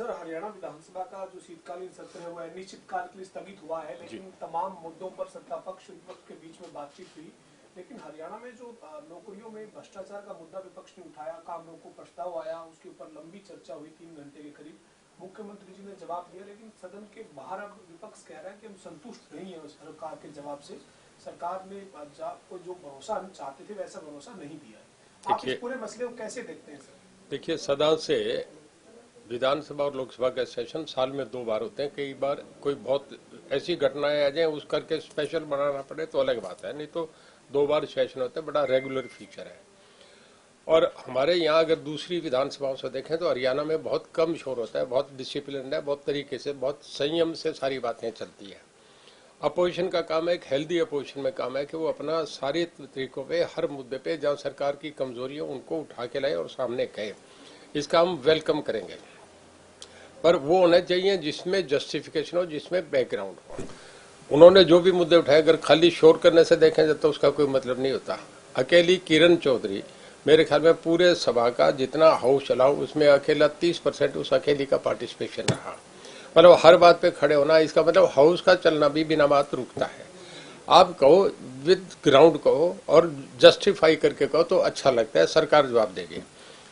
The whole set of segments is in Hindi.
सर, हरियाणा विधानसभा का जो शीतकालीन सत्र है वो अनिश्चितकाल के लिए स्थगित हुआ है, लेकिन तमाम मुद्दों पर सत्ता पक्ष विपक्ष के बीच में बातचीत हुई। लेकिन हरियाणा में जो नौकरियों में भ्रष्टाचार का मुद्दा विपक्ष ने उठाया, काम रोको प्रस्ताव आया, उसके ऊपर लंबी चर्चा हुई 3 घंटे के करीब। मुख्यमंत्री जी ने जवाब दिया, लेकिन सदन के बाहर अब विपक्ष कह रहा है कि हम संतुष्ट नहीं है सरकार के जवाब से। सरकार ने को जो भरोसा हम चाहते थे वैसा भरोसा नहीं दिया है। आप इस पूरे मसले को कैसे देखते हैं सर? देखिए, सदा से विधानसभा और लोकसभा के सेशन साल में 2 बार होते हैं। कई बार कोई बहुत ऐसी घटनाएं आ जाए उस करके स्पेशल बनाना पड़े तो अलग बात है, नहीं तो 2 बार सेशन होते हैं, बड़ा रेगुलर फीचर है। और हमारे यहाँ अगर दूसरी विधानसभाओं से देखें तो हरियाणा में बहुत कम शोर होता है, बहुत डिसिप्लिन है, बहुत तरीके से, बहुत संयम से सारी बातें चलती है। अपोजिशन का काम है, एक हेल्दी अपोजिशन में काम है कि वो अपना सारे तरीकों पे, हर मुद्दे पे जहाँ सरकार की कमजोरी है उनको उठा के लाए और सामने कहे। इसका हम वेलकम करेंगे, पर वो होना चाहिए जिसमें जस्टिफिकेशन हो, जिसमें बैकग्राउंड हो। उन्होंने जो भी मुद्दे उठाए अगर खाली शोर करने से देखें तो उसका कोई मतलब नहीं होता। अकेली किरण चौधरी, मेरे ख्याल में पूरे सभा का जितना हाउस चलाओ उसमें अकेला 30% उस अकेली का पार्टिसिपेशन रहा। मतलब हर बात पे खड़े होना, इसका मतलब हाउस का चलना भी बिना बात रुकता है। आप कहो विद ग्राउंड कहो और जस्टिफाई करके कहो तो अच्छा लगता है, सरकार जवाब देगी।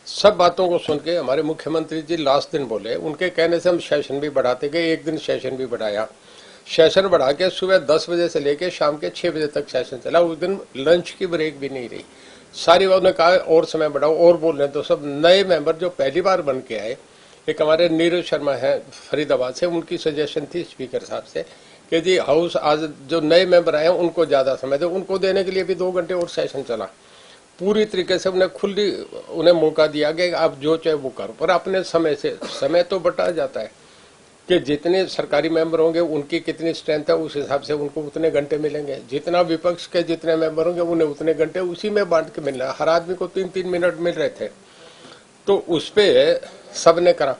सब बातों को सुन के हमारे मुख्यमंत्री जी लास्ट दिन बोले, उनके कहने से हम सेशन भी बढ़ाते गए, एक दिन सेशन भी बढ़ाया। सेशन बढ़ा के सुबह 10 बजे से लेके शाम के 6 बजे तक सेशन चला। उस दिन लंच की ब्रेक भी नहीं रही। सारी बात ने कहा और समय बढ़ाओ और बोल रहे तो सब नए मेंबर जो पहली बार बन के आए, एक हमारे नीरज शर्मा है फरीदाबाद से, उनकी सजेशन थी स्पीकर साहब से कि जी हाउस आज जो नए मेंबर आए उनको ज्यादा समय दो, उनको देने के लिए भी 2 घंटे और सेशन चला। पूरी तरीके से उन्हें मौका दिया कि आप जो चाहे वो करो, पर अपने समय से समय तो बटा जाता है कि जितने सरकारी मेंबर होंगे उनकी कितनी स्ट्रेंथ है, उस हिसाब से उनको उतने घंटे मिलेंगे। जितना विपक्ष के जितने मेंबर होंगे उन्हें उतने घंटे उसी में बांट के मिलना है। हर आदमी को 3-3 मिनट मिल रहे थे, तो उस पे सबने करा।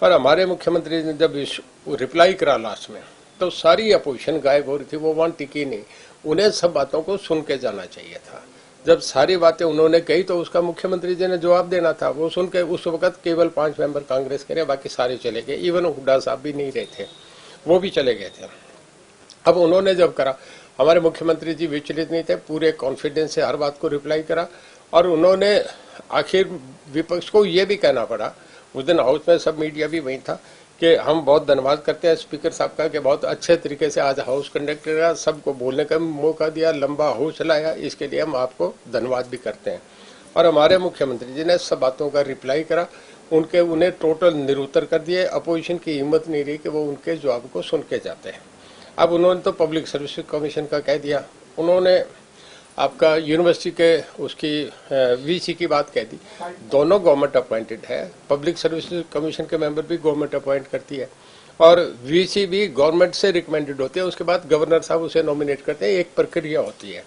पर हमारे मुख्यमंत्री ने जब रिप्लाई करा लास्ट में तो सारी अपोजिशन गायब हो रही थी, वो वहां टिकी नहीं। उन्हें सब बातों को सुन के जाना चाहिए था। जब सारी बातें उन्होंने कही तो उसका मुख्यमंत्री जी ने जवाब देना था। वो सुन के उस वक्त केवल 5 मेंबर कांग्रेस के रहे, बाकी सारे चले गए। इवन हुड्डा साहब भी नहीं रहे थे, वो भी चले गए थे। अब उन्होंने जब करा, हमारे मुख्यमंत्री जी विचलित नहीं थे, पूरे कॉन्फिडेंस से हर बात को रिप्लाई करा। और उन्होंने आखिर विपक्ष को ये भी कहना पड़ा, उस दिन हाउस में सब मीडिया भी वही था, कि हम बहुत धन्यवाद करते हैं स्पीकर साहब का कि बहुत अच्छे तरीके से आज हाउस कंडक्ट करा, सबको बोलने का मौका दिया, लंबा हाउस चलाया, इसके लिए हम आपको धन्यवाद भी करते हैं। और हमारे मुख्यमंत्री जी ने सब बातों का रिप्लाई करा, उन्हें टोटल निरुत्तर कर दिए। अपोजिशन की हिम्मत नहीं रही कि वो उनके जवाब को सुन के जाते हैं। अब उन्होंने तो पब्लिक सर्विस कमीशन का कह दिया, उन्होंने आपका यूनिवर्सिटी के उसकी वीसी की बात कह दी। दोनों गवर्नमेंट अपॉइंटेड है, पब्लिक सर्विस कमीशन के मेंबर भी गवर्नमेंट अपॉइंट करती है और वीसी भी गवर्नमेंट से रिकमेंडेड होते हैं। उसके बाद गवर्नर साहब उसे नॉमिनेट करते हैं, एक प्रक्रिया होती है,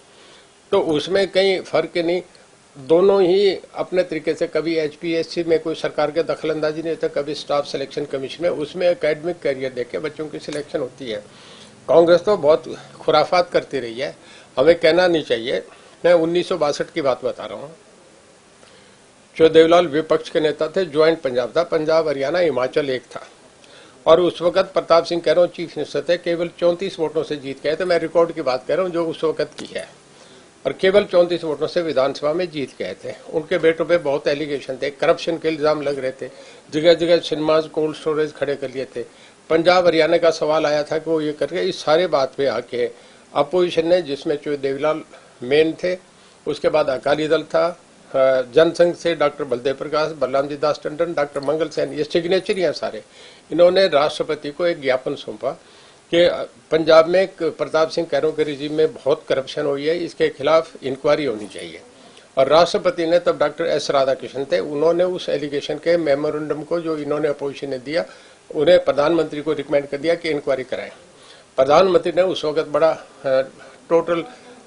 तो उसमें कहीं फर्क नहीं। दोनों ही अपने तरीके से, कभी एचपीएससी में कोई सरकार के दखलंदाजी नहीं होता, कभी स्टाफ सिलेक्शन कमीशन में, उसमें एकेडमिक कैरियर देख के बच्चों की सिलेक्शन होती है। कांग्रेस तो बहुत खुराफात करती रही है, हमें कहना नहीं चाहिए। मैं 1962 की बात बता रहा हूँ। जो देवलाल विपक्ष के नेता थे, ज्वाइंट पंजाब था, पंजाब हरियाणा हिमाचल एक था, और उस वक्त प्रताप सिंह कह रहा हूँ चीफ मिनिस्टर थे, केवल 34 वोटों से जीत गए थे। मैं रिकॉर्ड की बात कर रहा हूँ जो उस वक्त की है, और केवल 34 वोटों से विधानसभा में जीत गए थे। उनके बेटों पे बहुत एलिगेशन थे, करप्शन के इल्जाम लग रहे थे, जगह जगह सिनेमाज कोल्ड स्टोरेज खड़े कर लिए थे। पंजाब हरियाणा का सवाल आया था कि वो ये करके, इस सारे बात पे आके अपोजिशन ने, जिसमें चो देवीलाल मेन थे, उसके बाद अकाली दल था, जनसंघ से डॉक्टर बलदेव प्रकाश, बलराम जी दास टंडन, डॉक्टर मंगल सेन, ये सिग्नेचर हैं सारे। इन्होंने राष्ट्रपति को एक ज्ञापन सौंपा कि पंजाब में प्रताप सिंह कैरों के रिजीम में बहुत करप्शन हुई है, इसके खिलाफ इंक्वायरी होनी चाहिए। और राष्ट्रपति ने तब डॉक्टर एस राधाकृष्णन थे, उन्होंने उस एलिगेशन के मेमोरेंडम को जो इन्होंने अपोजिशन ने दिया, उन्हें प्रधानमंत्री को रिकमेंड कर दिया कि इंक्वायरी कराएं। प्रधानमंत्री ने उस वक्त बड़ा टोटल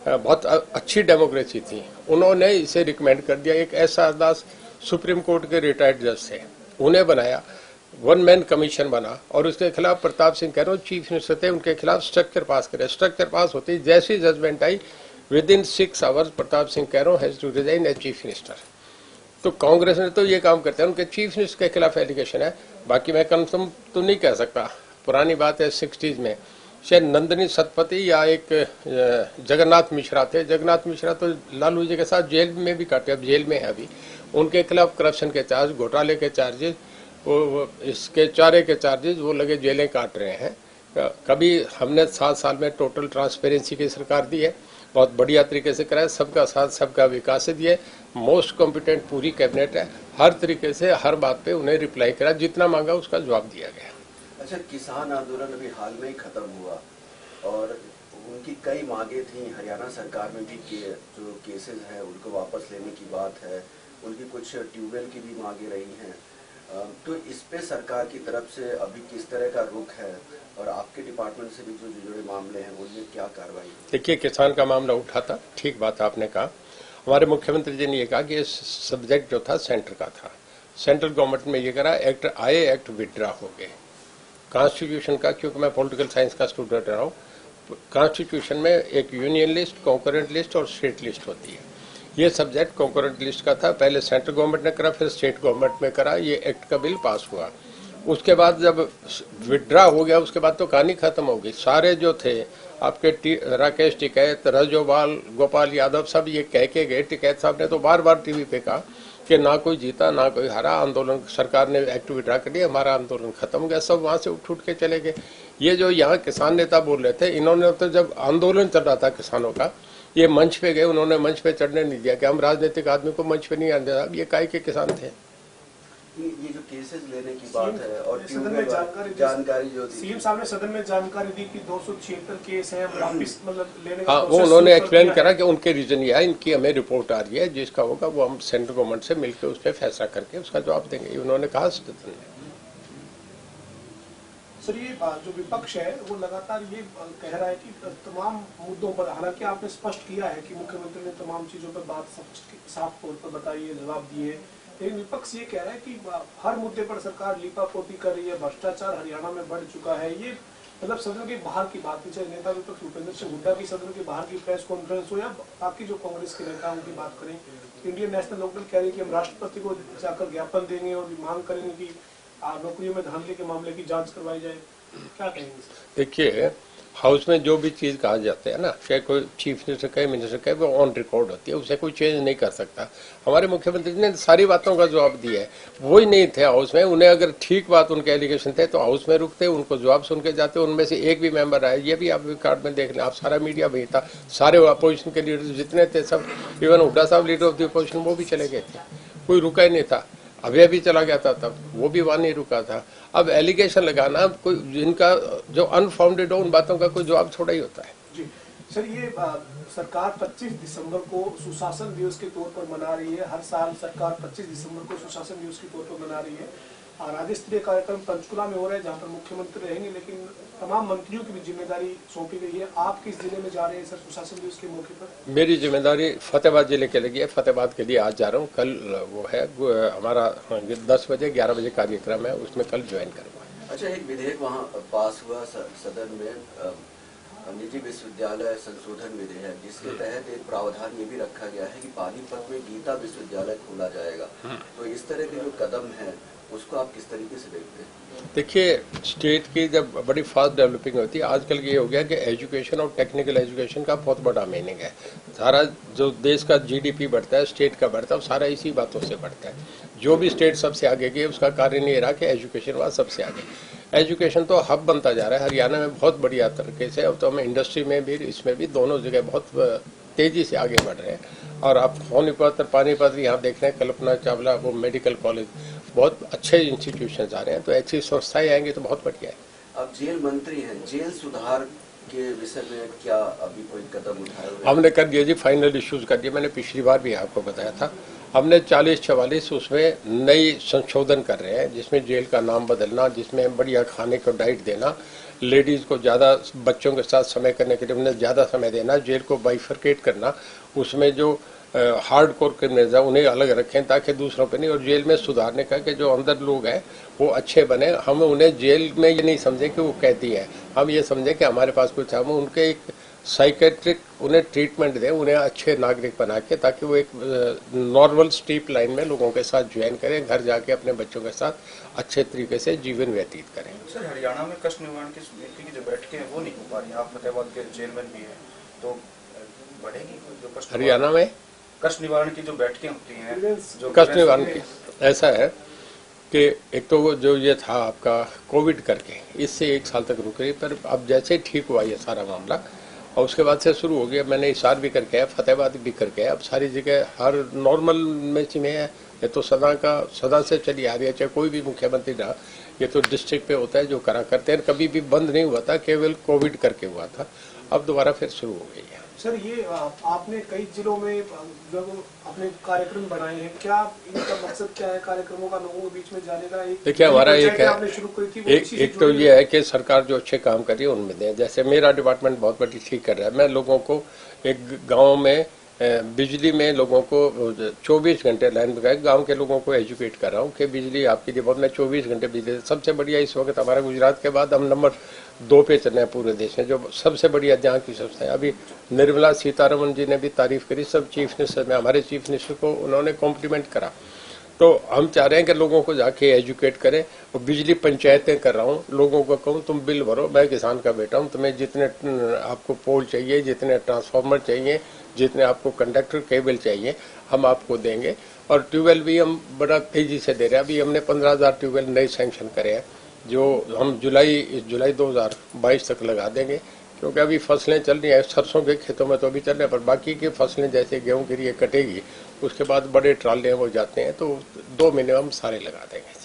बहुत अच्छी डेमोक्रेसी थी, उन्होंने इसे रिकमेंड कर दिया। एक एस.आर. दास सुप्रीम कोर्ट के रिटायर्ड जज थे, उन्हें बनाया, 1 मैन कमीशन बना, और उसके खिलाफ प्रताप सिंह कैरों चीफ मिनिस्टर थे, उनके खिलाफ स्ट्रक्चर पास करे। स्ट्रक्चर पास होती जैसी जजमेंट आई, within 6 hours Pratap Singh Kairon has to resign as chief minister. तो कांग्रेस ने तो ये काम करते हैं, उनके चीफ मिनिस्टर के खिलाफ एलिगेशन है। बाकी मैं कंफर्म तो नहीं कह सकता, पुरानी बात है 60s में शायद नंदिनी सतपथी या एक जगन्नाथ मिश्रा थे। जगन्नाथ मिश्रा तो लालू जी के साथ जेल में भी काटे, अब जेल में है अभी। उनके खिलाफ करप्शन के चार्ज, घोटाले के चार्जेस, वो इसके चारे के चार्जेस, वो लगे जेलें काट रहे हैं। कभी हमने 7 साल में टोटल ट्रांसपेरेंसी की सरकार दी है, बहुत बढ़िया तरीके से कराया, सबका साथ सबका विकास से दिए, मोस्ट कॉम्पिटेंट पूरी कैबिनेट है, हर तरीके से हर बात पे उन्हें रिप्लाई करा, जितना मांगा उसका जवाब दिया गया। अच्छा, किसान आंदोलन अभी हाल में ही खत्म हुआ और उनकी कई मांगे थी, हरियाणा सरकार में भी जो केसेस हैं उनको वापस लेने की बात है, उनकी कुछ ट्यूबवेल की भी मांगे रही हैं। तो इस पे सरकार की तरफ से अभी किस तरह का रुख है और आपके डिपार्टमेंट से भी जो जुड़े मामले हैं उनमें क्या कार्रवाई? देखिए, किसान का मामला उठा था, ठीक बात आपने कहा। हमारे मुख्यमंत्री जी ने ये कहा कि ये सब्जेक्ट जो था सेंटर का था, सेंट्रल गवर्नमेंट में ये करा, एक्ट आए, एक्ट विड्रा हो गए कॉन्स्टिट्यूशन का। क्योंकि मैं पॉलिटिकल साइंस का स्टूडेंट रहा हूँ, कॉन्स्टिट्यूशन में एक यूनियन लिस्ट, कॉन्करेंट लिस्ट और स्टेट लिस्ट होती है। ये सब्जेक्ट कॉन्करेंट लिस्ट का था, पहले सेंट्रल गवर्नमेंट ने करा, फिर स्टेट गवर्नमेंट में करा, ये एक्ट का बिल पास हुआ। उसके बाद जब विड्रा हो गया, उसके बाद तो कहानी खत्म हो गई। सारे जो थे आपके राकेश टिकैत, रजोबाल, गोपाल यादव, सब ये कह के गए। टिकैत साहब ने तो बार बार टीवी पे कहा कि ना कोई जीता ना कोई हारा, आंदोलन सरकार ने एक्ट विड्रा कर दिया, हमारा आंदोलन खत्म हो गया, सब वहां से उठ के चले गए। ये जो यहाँ किसान नेता बोल रहे थे, इन्होंने तो जब आंदोलन चल रहा था किसानों का, ये मंच पे गए, उन्होंने मंच पे चढ़ने नहीं दिया कि हम राजनीतिक आदमी को मंच पे नहीं आने दिया। ये काय के किसान थे? ये जो केसेस लेने की बात है और सदन में जानकारी जो दी, सीएम साहब ने सदन में जानकारी दी कि 276 केस हैं वापिस मतलब लेने का। हाँ, वो उन्होंने एक्सप्लेन करा कि उनके रीजन ये है, इनकी हमें रिपोर्ट आ रही है, जिसका होगा वो हम सेंट्रल गवर्नमेंट से मिलकर उस पर फैसला करके उसका जवाब देंगे, उन्होंने कहा सदन में। सर, ये जो विपक्ष है वो लगातार ये कह रहा है कि तमाम मुद्दों पर, हालांकि आपने स्पष्ट किया है कि मुख्यमंत्री ने तमाम चीजों पर बात साफ तौर पर बताई है, जवाब दिए, लेकिन विपक्ष ये कह रहा है कि हर मुद्दे पर सरकार लीपापोती कर रही है, भ्रष्टाचार हरियाणा में बढ़ चुका है। ये मतलब सदन के बाहर की बात, चाहे नेता विपक्ष भूपेंद्र सिंह हुड्डा की सदन के बाहर की प्रेस कॉन्फ्रेंस हो या बाकी जो कांग्रेस के नेता उनकी बात करें, इंडियन नेशनल लोकदल कह रही है कि हम राष्ट्रपति को जाकर ज्ञापन देंगे और मांग करेंगे कि नौकरियों में धांधली के मामले की जांच करवाई जाए। क्या कहेंगे? देखिए, हाउस में जो भी चीज कहा जाता है ना, चाहे कोई चीफ मिनिस्टर कहे, मिनिस्टर कहे, वो ऑन रिकॉर्ड होती है, उसे कोई चेंज नहीं कर सकता। हमारे मुख्यमंत्री ने सारी बातों का जवाब दिया है, वो ही नहीं थे हाउस में। उन्हें अगर ठीक बात उनके एलिगेशन थे तो हाउस में रुकते, उनको जवाब सुन के जाते। उनमें से एक भी मेंबर आया, ये भी आप रिकॉर्ड में देख लें, आप सारा मीडिया भी था, सारे अपोजिशन के लीडर जितने थे सब, इवन हुड्डा साहब लीडर ऑफ द अपोजिशन, वो भी चले गए थे, कोई रुका ही नहीं था। अभी भी चला गया था तब, वो भी वहां नहीं रुका था। अब एलिगेशन लगाना, कोई जिनका जो अनफाउंडेड हो उन बातों का कोई जवाब थोड़ा ही होता है। जी सर, ये सरकार 25 दिसंबर को सुशासन दिवस के तौर पर मना रही है। हर साल सरकार 25 दिसंबर को सुशासन दिवस के तौर पर मना रही है। राज्य स्तरीय कार्यक्रम पंचकुला में हो रहा है जहाँ पर मुख्यमंत्री रहेंगे, लेकिन तमाम मंत्रियों की भी जिम्मेदारी सौंपी गई है। आप किस जिले में जा रहे हैं सर सुशासन दिवस के मौके पर? मेरी जिम्मेदारी फतेहाबाद जिले के लगी है, फतेहाबाद के लिए आज जा रहा हूँ। कल वो है हमारा 10 बजे 11 बजे कार्यक्रम है, उसमें कल ज्वाइन करूँगा। अच्छा, एक विधेयक वहाँ पास हुआ सदन में, निजी विश्वविद्यालय संशोधन विधेयक, जिसके तहत एक प्रावधान ये भी रखा गया है कि पानीपत में गीता विश्वविद्यालय खोला जाएगा। तो इस तरह के जो कदम है उसको आप किस तरीके से देखते हैं? देखिए, स्टेट की जब बड़ी फास्ट डेवलपिंग होती है, आजकल ये हो गया कि एजुकेशन और टेक्निकल एजुकेशन का बहुत बड़ा मीनिंग है। सारा जो देश का जीडीपी बढ़ता है, स्टेट का बढ़ता है, सारा इसी बातों से बढ़ता है। जो भी स्टेट सबसे आगे गई, उसका कारण ये रहा कि एजुकेशन वहाँ सबसे आगे। एजुकेशन तो हब बनता जा रहा है हरियाणा में बहुत बढ़िया तरीके से। अब तो हम इंडस्ट्री में भी, इसमें भी, दोनों जगह बहुत तेजी से आगे बढ़ रहे हैं। और आप सोनीपत, पानीपत यहाँ देख रहे हैं, कल्पना चावला वो मेडिकल कॉलेज, बहुत अच्छे इंस्टीट्यूशन आ रहे हैं। तो ऐसी संस्थाएं आएंगी तो बहुत बढ़िया है। अब जेल मंत्री हैं, जेल सुधार के विषय में क्या अभी कोई कदम उठाए हुए? हमने कर दिया जी, फाइनल इश्यूज कर दिए। मैंने पिछली बार भी आपको बताया था, हमने 40-44 उसमें नई संशोधन कर रहे हैं, जिसमें जेल का नाम बदलना, जिसमें बढ़िया खाने को डाइट देना, लेडीज को ज़्यादा बच्चों के साथ समय करने के लिए उन्हें ज़्यादा समय देना, जेल को बाइफरकेट करना, उसमें जो हार्ड कोर क्रिमिनल्स हैं उन्हें अलग रखें ताकि दूसरों पे नहीं, और जेल में सुधारने का कि जो अंदर लोग हैं वो अच्छे बने। हम उन्हें जेल में ये नहीं समझे कि वो कैदी हैं, हम ये समझे कि हमारे पास कुछ, हम उनके एक साइकेट्रिक उन्हें ट्रीटमेंट दें, उन्हें अच्छे नागरिक बना के, ताकि वो एक नॉर्मल स्टीप लाइन में लोगों के साथ ज्वाइन करें, घर जाके अपने बच्चों के साथ अच्छे तरीके से जीवन व्यतीत करें। सर, हरियाणा में कष्ट निवारण की समिति की जो बैठकें हैं वो नहीं हो पा रही, आप फतेहाबाद के चेयरमैन भी हैं, तो बढ़ेगी जो कष्ट हरियाणा में कष्ट निवारण की जो बैठकें होती हैं, जो कष्ट निवारण की ऐसा है कि एक तो जो ये था आपका कोविड करके, इससे 1 साल तक रुक रही, पर अब जैसे ठीक हुआ ये सारा मामला और उसके बाद से शुरू हो गया। मैंने हिसार भी करके आया, फतेहाबाद भी करके आया, अब सारी जगह हर नॉर्मल में है। ये तो सदा से चली आ रही है, चाहे कोई भी मुख्यमंत्री रहा, ये तो डिस्ट्रिक्ट पे होता है जो करा करते हैं। कभी भी बंद नहीं हुआ था, केवल कोविड करके हुआ था, अब दोबारा फिर शुरू हो गई है। सर, ये आपने कई जिलों में जब अपने कार्यक्रम बनाए हैं, क्या इनका मकसद क्या है कार्यक्रमों का, लोगों के बीच में जाने का? देखिए, हमारा एक है, एक तो ये है कि सरकार जो अच्छे काम कर रही है उनमें दें। जैसे मेरा डिपार्टमेंट बहुत बड़ी ठीक कर रहा है। मैं लोगों को एक गाँव में बिजली में लोगों को 24 घंटे लाइन में गए, गाँव के लोगों को एजुकेट कर रहा हूँ कि बिजली आपके लिए बहुत, मैं 24 घंटे बिजली, सबसे बढ़िया इस वक्त हमारा गुजरात के बाद हम नंबर 2 पे चले हैं पूरे देश में, जो सबसे बढ़िया जहाँ की संस्था है। अभी निर्मला सीतारमण जी ने भी तारीफ करी, सब चीफ मिनिस्टर में, हमारे चीफ मिनिस्टर को उन्होंने कॉम्प्लीमेंट करा। तो हम चाह रहे हैं कि लोगों को जाके एजुकेट करें। और बिजली पंचायतें कर रहा हूँ, लोगों को कहूँ तुम बिल भरो, मैं किसान का बेटा हूँ, तुम्हें जितने आपको पोल चाहिए, जितने ट्रांसफार्मर चाहिए, जितने आपको कंडक्टर केबल चाहिए, हम आपको देंगे। और ट्यूबवेल भी हम बड़ा तेजी से दे रहे हैं। अभी हमने 15,000 ट्यूबवेल नए सैंक्शन करे हैं, जो हम जुलाई 2022 तक लगा देंगे, क्योंकि अभी फसलें चल रही हैं। सरसों के खेतों में तो अभी चल रहे हैं, पर बाकी की फसलें जैसे गेहूं की ये कटेगी, उसके बाद बड़े ट्राले वो जाते हैं, तो 2 महीने हम सारे लगा देंगे।